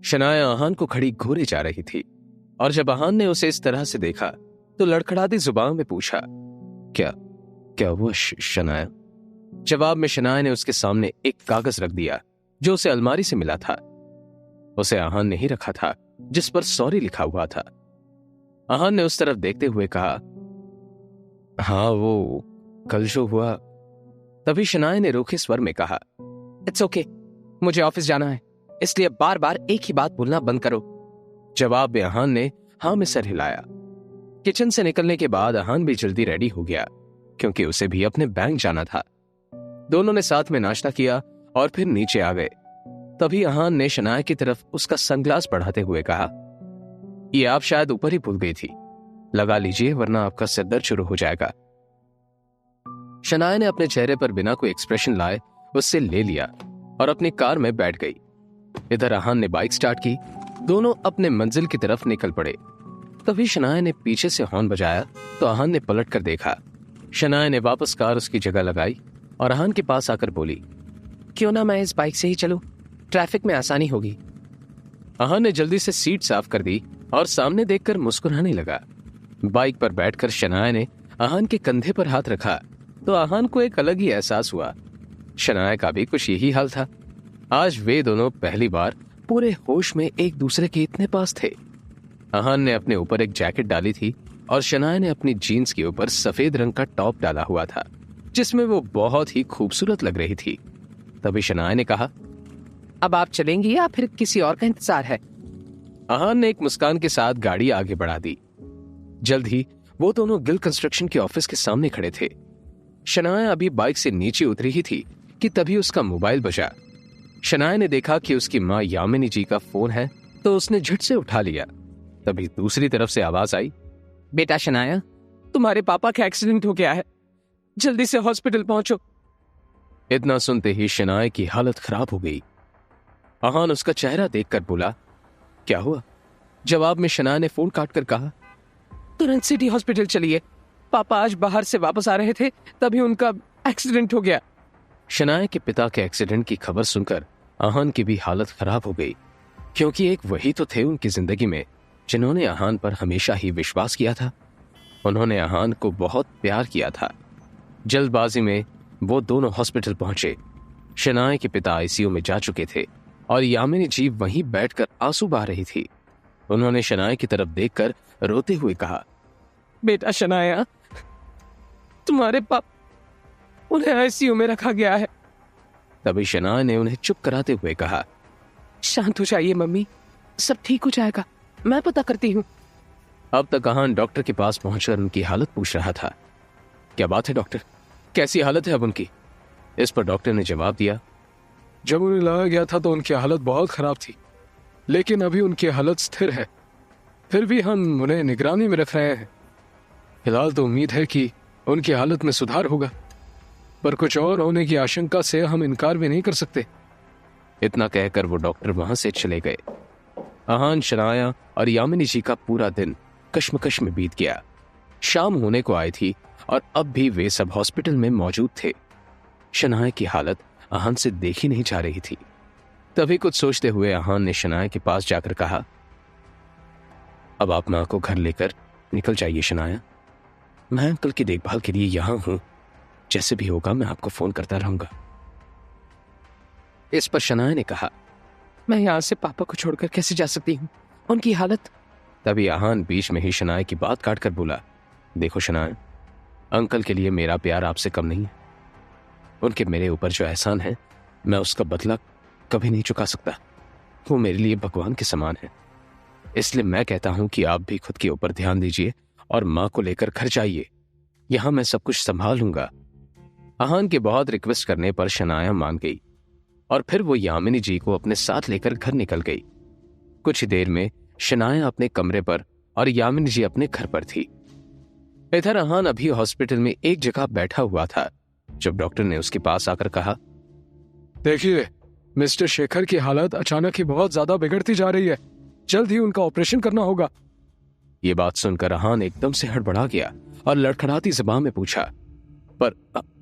शनाया आहान को खड़ी घूरे जा रही थी और जब आहान ने उसे इस तरह से देखा तो लड़खड़ाती जुबान में पूछा, क्या क्या हुआ शनाया? जवाब में शनाया ने उसके सामने एक कागज रख दिया जो उसे अलमारी से मिला था। उसे आहान ने ही रखा था, जिस पर सॉरी लिखा हुआ था। आहान ने उस तरफ देखते हुए कहा, हाँ वो कल जो हुआ। तभी शनाया ने रूखे स्वर में कहा, इट्स ओके, मुझे ऑफिस जाना है, इसलिए बार बार एक ही बात बोलना बंद करो। जवाब में आहान ने हाँ में सर हिलाया। किचन से निकलने के बाद आहान भी जल्दी रेडी हो गया क्योंकि उसे भी अपने बैंक जाना था। दोनों ने साथ में नाश्ता किया और फिर नीचे आ गए। तभी आहान ने शनाया की तरफ उसका सनग्लास बढ़ाते हुए कहा, ये आप शायद ऊपर ही भूल गई थी, लगा लीजिए वरना आपका सिर दर्द शुरू हो जाएगा। शनाया ने अपने चेहरे पर बिना कोई एक्सप्रेशन लाए उससे ले लिया और अपनी कार में बैठ गई। इधर आहान ने बाइक स्टार्ट की। दोनों अपने मंजिल की तरफ निकल पड़े। तभी शनाया ने पीछे से हॉर्न बजाया तो आहान ने पलट कर देखा। शनाया ने वापस कार उसकी जगह लगाई और आहान के पास आकर बोली, क्यों ना मैं इस बाइक से ही चलूं, ट्रैफिक में आसानी होगी। आहान ने जल्दी से सीट साफ कर दी और सामने देखकर मुस्कुराने लगा। बाइक पर बैठकर शनाया ने आहान के कंधे पर हाथ रखा तो आहान को एक अलग ही एहसास हुआ। शनाया का भी कुछ यही हाल था। आज वे दोनों पहली बार पूरे होश में एक दूसरे के इतने पास थे। आहान ने अपने ऊपर एक जैकेट डाली थी और शनाया ने अपनी जीन्स के ऊपर सफेद रंग का टॉप डाला हुआ था जिसमें वो बहुत ही खूबसूरत लग रही थी। तभी शनाया ने कहा, अब आप चलेंगी या फिर किसी और का इंतजार है? आहान ने एक मुस्कान के साथ गाड़ी आगे बढ़ा दी। जल्द ही वो दोनों गिल कंस्ट्रक्शन के ऑफिस के सामने खड़े थे। शनाया अभी बाइक से नीचे उतरी ही थी कि तभी उसका मोबाइल बजा। शनाया ने देखा कि उसकी माँ यामिनी जी का फोन है तो उसने झट से उठा लिया। तभी दूसरी तरफ से आवाज आई, बेटा शनाया, तुम्हारे पापा का एक्सीडेंट हो गया है, जल्दी से हॉस्पिटल पहुंचो। इतना सुनते ही शनाया की हालत खराब हो गई। आहान उसका चेहरा देखकर बोला, क्या हुआ? जवाब में शनाया ने फोन काटकर कहा, तुरंत सिटी हॉस्पिटल चलिए, पापा आज बाहर से वापस आ रहे थे तभी उनका एक्सीडेंट हो गया। शनाया के पिता के एक्सीडेंट की खबर सुनकर आहान की भी हालत खराब हो गई क्योंकि एक वही तो थे उनकी जिंदगी में जिन्होंने आहान पर हमेशा ही विश्वास किया था। उन्होंने आहान को बहुत प्यार किया था। जल्दबाजी में वो दोनों हॉस्पिटल पहुंचे। शनाया के पिता आईसीयू में जा चुके थे और यामिनी जी वहीं बैठकर आंसू बहा रही थी। उन्होंने शनाया की तरफ देखकर रोते हुए कहा, बेटा शनाया, तुम्हारे पापा, उन्हें आईसीयू में रखा गया है। तभी शनाया ने उन्हें चुप कराते हुए कहा, शांत हो जाइए मम्मी, सब ठीक हो जाएगा, मैं पता करती हूँ। अब तक आहान डॉक्टर के पास पहुंचकर उनकी हालत पूछ रहा था। क्या बात है डॉक्टर, कैसी हालत है अब उनकी? इस पर डॉक्टर ने जवाब दिया, जब उन्हें लाया गया था तो उनकी हालत बहुत खराब थी, लेकिन अभी उनकी हालत स्थिर है। फिर भी हम उन्हें निगरानी में रख रहे हैं। फिलहाल तो उम्मीद है कि उनकी हालत में सुधार होगा, पर कुछ और होने की आशंका से हम इनकार भी नहीं कर सकते। इतना कहकर वो डॉक्टर वहां से चले गए। आहान, शनाया और यामिनी जी का पूरा दिन कश्मकश में बीत गया। शाम होने को आई थी और अब भी वे सब हॉस्पिटल में मौजूद थे। शनाया की हालत आहान से देखी नहीं जा रही थी। तभी कुछ सोचते हुए आहान ने शनाया के पास जाकर कहा, अब आप मां को घर लेकर निकल जाइए शनाया, मैं अंकल की देखभाल के लिए यहां हूं, जैसे भी होगा मैं आपको फोन करता रहूंगा। इस पर शनाया ने कहा, मैं यहां से पापा को छोड़कर कैसे जा सकती हूँ, उनकी हालत। तभी आहान बीच में ही शनाया की बात काटकर बोला, देखो शनाया, अंकल के लिए मेरा प्यार आपसे कम नहीं है। उनके मेरे ऊपर जो एहसान है मैं उसका बदला कभी नहीं चुका सकता। वो मेरे लिए भगवान के समान है। इसलिए मैं कहता हूं कि आप भी खुद के ऊपर ध्यान दीजिए और मां को लेकर घर जाइए, यहां मैं सब कुछ संभाल लूंगा। आहान के बहुत रिक्वेस्ट करने पर शनाया मान गई और फिर वो यामिनी जी को अपने साथ लेकर घर निकल गई। कुछ ही देर में शनाया अपने कमरे पर और यामिनी जी अपने घर पर थी। इधर आहान अभी हॉस्पिटल में एक जगह बैठा हुआ था जब डॉक्टर ने उसके पास आकर कहा, देखिए, मिस्टर शेखर की हालत अचानक ही बहुत ज्यादा बिगड़ती जा रही है, जल्द ही उनका ऑपरेशन करना होगा। ये बात सुनकर आहान एकदम से हड़बड़ा गया और लड़खड़ाती ज़बान में पूछा, पर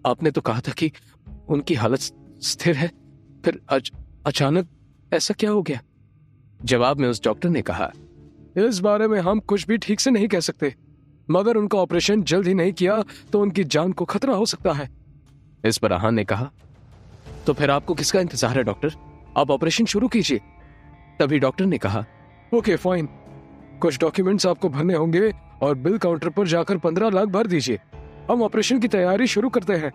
आपने तो कहा था कि उनकी हालत स्थिर है, फिर अचानक ऐसा क्या हो गया? जवाब में उस डॉक्टर ने कहा, इस बारे में हम कुछ भी ठीक से नहीं कह सकते, मगर उनका ऑपरेशन जल्द ही नहीं किया तो उनकी जान को खतरा हो सकता है। इस पर आहान ने कहा, तो फिर आपको किसका इंतजार है डॉक्टर, आप ऑपरेशन शुरू कीजिए। तभी डॉक्टर ने कहा, ओके फाइन, कुछ डॉक्यूमेंट्स आपको भरने होंगे और बिल काउंटर पर जाकर 15 लाख भर दीजिए। हम ऑपरेशन की तैयारी शुरू करते हैं।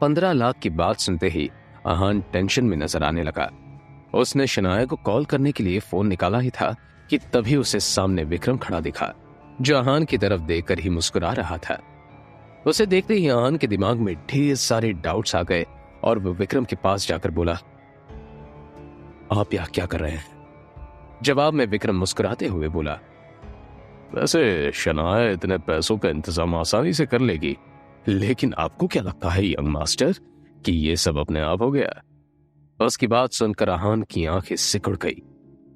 15 लाख की बात सुनते ही आहान टेंशन में नजर आने लगा। उसने शनाया को कॉल करने के लिए फोन निकाला ही था कि तभी उसे सामने विक्रम खड़ा दिखा, जो आहान की तरफ देखकर ही मुस्कुरा रहा था। उसे देखते ही आहान के दिमाग में ढेर सारे डाउट्स आ गए और वो विक्रम के पास जाकर बोला, आप यहाँ क्या कर रहे हैं? जवाब में विक्रम मुस्कुराते हुए बोला, वैसे शनाया इतने पैसों का इंतजाम आसानी से कर लेगी, लेकिन आपको क्या लगता है यंग मास्टर कि ये सब अपने आप हो गया? उसकी बात सुनकर आहान की आंखें सिकुड़ गई।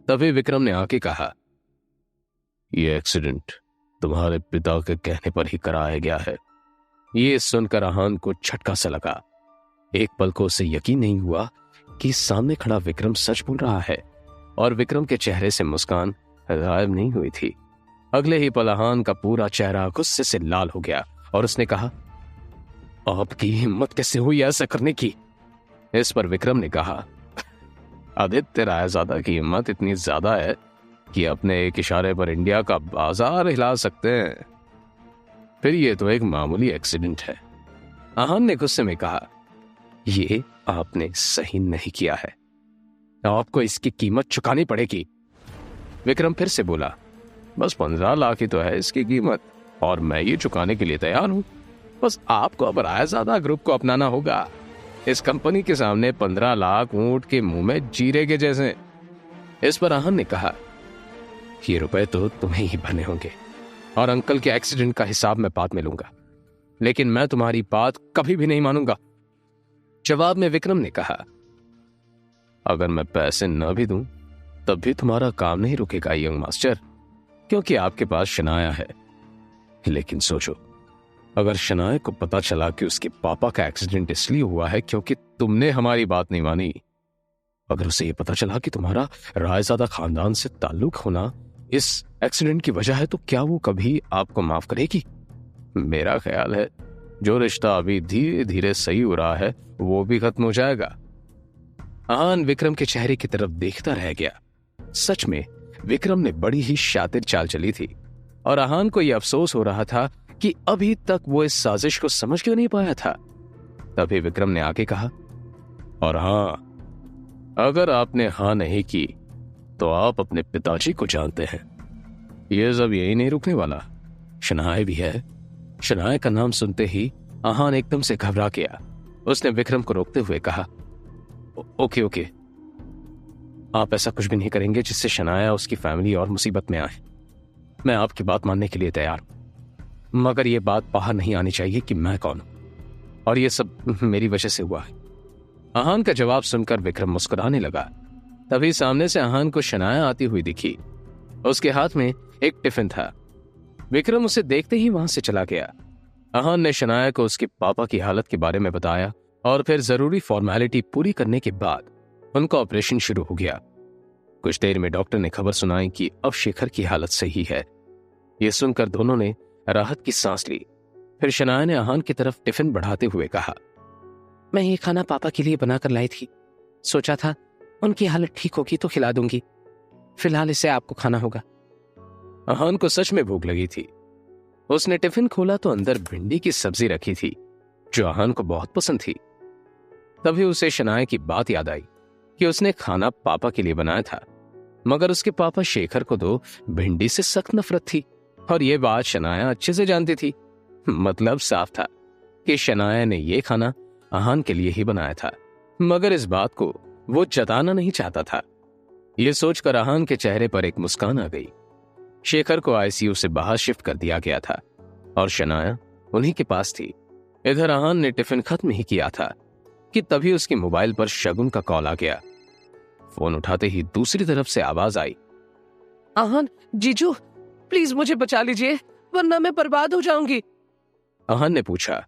तभी विक्रम ने आके कहा, यह एक्सीडेंट तुम्हारे पिता के कहने पर ही कराया गया है। ये सुनकर आहान को झटका सा लगा। एक पल को उसे यकीन नहीं हुआ कि सामने खड़ा विक्रम सच बोल रहा है, और विक्रम के चेहरे से मुस्कान गायब नहीं हुई थी। अगले ही पल आहान का पूरा चेहरा गुस्से से लाल हो गया और उसने कहा, आपकी हिम्मत कैसे हुई ऐसा करने की? इस पर विक्रम ने कहा, आदित्य रायजादा की हिम्मत इतनी ज्यादा है कि अपने एक इशारे पर इंडिया का बाजार हिला सकते हैं। फिर ये तो एक मामूली एक्सीडेंट है। आहान ने गुस्से में कहा, ये आपने सही नहीं किया है, आपको इसकी कीमत चुकानी पड़ेगी। विक्रम फिर से बोला, बस 15 लाख ही तो है इसकी कीमत और मैं ये चुकाने के लिए तैयार हूं। बस आपको अब रायजादा ग्रुप को अपनाना होगा। इस कंपनी के सामने 15 लाख ऊंट के मुंह में जीरे के जैसे। इस पर आहान ने कहा, ये रुपए तो तुम्हें ही भरने होंगे और अंकल के एक्सीडेंट का हिसाब मैं बाद में लूंगा, लेकिन मैं तुम्हारी बात कभी भी नहीं मानूंगा। जवाब में विक्रम ने कहा, अगर मैं पैसे न भी दूं तब भी तुम्हारा काम नहीं रुकेगा यंग मास्टर, क्योंकि आपके पास शनाया है। लेकिन सोचो, अगर शनाया को पता चला कि उसके पापा का एक्सीडेंट इसलिए हुआ है क्योंकि तुमने हमारी बात नहीं मानी, अगर उसे यह पता चला कि तुम्हारा रायजादा खानदान से ताल्लुक होना इस एक्सीडेंट की वजह है, तो क्या वो कभी आपको माफ करेगी? मेरा ख्याल है जो रिश्ता अभी धीरे धीरे सही हो रहा है वो भी खत्म हो जाएगा। आहान विक्रम के चेहरे की तरफ देखता रह गया। सच में विक्रम ने बड़ी ही शातिर चाल चली थी और आहान को यह अफसोस हो रहा था कि अभी तक वो इस साजिश को समझ क्यों नहीं पाया था। तभी विक्रम ने आके कहा, और हाँ, अगर आपने हाँ नहीं की तो आप अपने पिताजी को जानते हैं। ये सब यही नहीं रुकने वाला, शनाया भी है। शनाया का नाम सुनते ही आहान एकदम से घबरा गया। उसने विक्रम को रोकते हुए कहा, ओके ओके, आप ऐसा कुछ भी नहीं करेंगे जिससे शनाया उसकी फैमिली और मुसीबत में आए। मैं आपकी बात मानने के लिए तैयार हूं, मगर यह बात बाहर नहीं आनी चाहिए कि मैं कौन हूं और यह सब मेरी वजह से हुआ है। आहान का जवाब सुनकर विक्रम मुस्कुराने लगा। तभी सामने से आहान को शनाया आती हुई दिखी। उसके हाथ में एक टिफिन था। विक्रम उसे देखते ही वहां से चला गया। आहान ने शनाया को उसके पापा की हालत के बारे में बताया और फिर जरूरी फॉर्मेलिटी पूरी करने के बाद उनका ऑपरेशन शुरू हो गया। कुछ देर में डॉक्टर ने खबर सुनाई कि अब शेखर की हालत सही है। यह सुनकर दोनों ने राहत की सांस ली। फिर शनाया ने आहान की तरफ टिफिन बढ़ाते हुए कहा, मैं ये खाना पापा के लिए बनाकर लाई थी, सोचा था उनकी हालत ठीक होगी तो खिला दूंगी, फिलहाल इसे आपको खाना होगा। आहान को सच में भूख लगी थी। उसने टिफिन खोला तो अंदर भिंडी की सब्जी रखी थी जो आहान को बहुत पसंद थी। तभी उसे शनाया की बात याद आई कि उसने खाना पापा के लिए बनाया था, मगर उसके पापा शेखर को तो भिंडी से सख्त नफरत थी और यह बात शनाया अच्छे से जानती थी। मतलब साफ था कि शनाया ने यह खाना आहान के लिए ही बनाया था, मगर इस बात को वो जताना नहीं चाहता था। यह सोचकर आहान के चेहरे पर एक मुस्कान आ गई। शेखर को आईसीयू से बाहर शिफ्ट कर दिया गया था और शनाया उन्हीं के पास थी। इधर आहान ने टिफिन खत्म ही किया था कि तभी उसके मोबाइल पर शगुन का कॉल आ गया। फोन उठाते ही दूसरी तरफ से आवाज आई, आहान जीजू प्लीज मुझे बचा लीजिए वरना मैं बर्बाद हो जाऊंगी। आहान ने पूछा,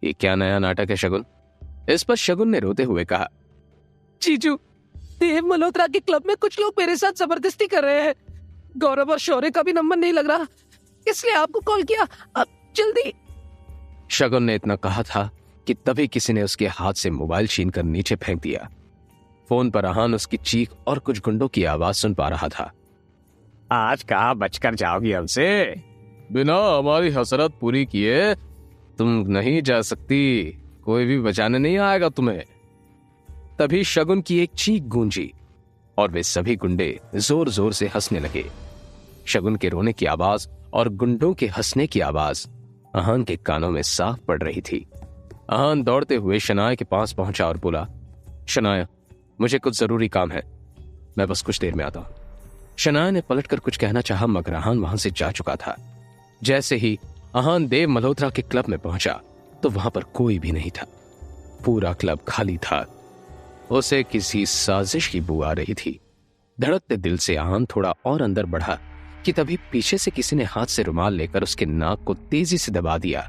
ये क्या नया नाटक है शगुन? इस पर शगुन ने रोते हुए कहा, जीजू देव मल्होत्रा के क्लब में कुछ लोग मेरे साथ जबरदस्ती कर रहे हैं। गौरव और शौर्य का भी नंबर नहीं लग रहा, इसलिए आपको कॉल किया। अब जल्दी। शगुन ने इतना कहा था कि तभी किसी ने उसके हाथ से मोबाइल छीन कर नीचे फेंक दिया। फोन पर आहान उसकी चीख और कुछ गुंडों की आवाज सुन पा रहा था। आज कहाँ बचकर जाओगी हमसे? बिना हमारी हसरत पूरी किए तुम नहीं जा सकती, कोई भी बचाने नहीं आएगा तुम्हें। तभी शगुन की एक चीख गूंजी और वे सभी गुंडे जोर जोर से हंसने लगे। शगुन के रोने की आवाज और गुंडों के हंसने की आवाज आहान के कानों में साफ पड़ रही थी। आहान दौड़ते हुए शनाया के पास पहुंचा और बोला, शनाया, मुझे कुछ जरूरी काम है, मैं बस कुछ देर में आता हूं। शनाया ने पलटकर कुछ कहना चाहा, मगर आहान वहां से जा चुका था। जैसे ही आहान देव मल्होत्रा के क्लब में पहुंचा तो वहां पर कोई भी नहीं था। पूरा क्लब खाली था। उसे किसी साजिश की बू आ रही थी। धड़कते दिल से आहान थोड़ा और अंदर बढ़ा कि तभी पीछे से किसी ने हाथ से रुमाल लेकर उसके नाक को तेजी से दबा दिया।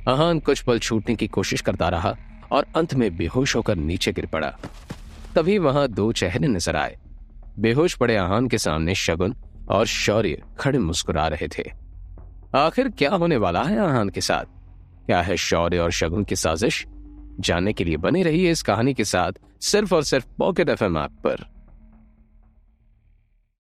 आहान कुछ पल छूटने की कोशिश करता रहा और अंत में बेहोश होकर नीचे गिर पड़ा। तभी वहां दो चेहरे नजर आए। बेहोश पड़े आहान के सामने शगुन और शौर्य खड़े मुस्कुरा रहे थे। आखिर क्या होने वाला है आहान के साथ? क्या है शौर्य और शगुन की साजिश? जानने के लिए बने रहिए इस कहानी के साथ, सिर्फ और सिर्फ पॉकेट एफएम ऐप पर।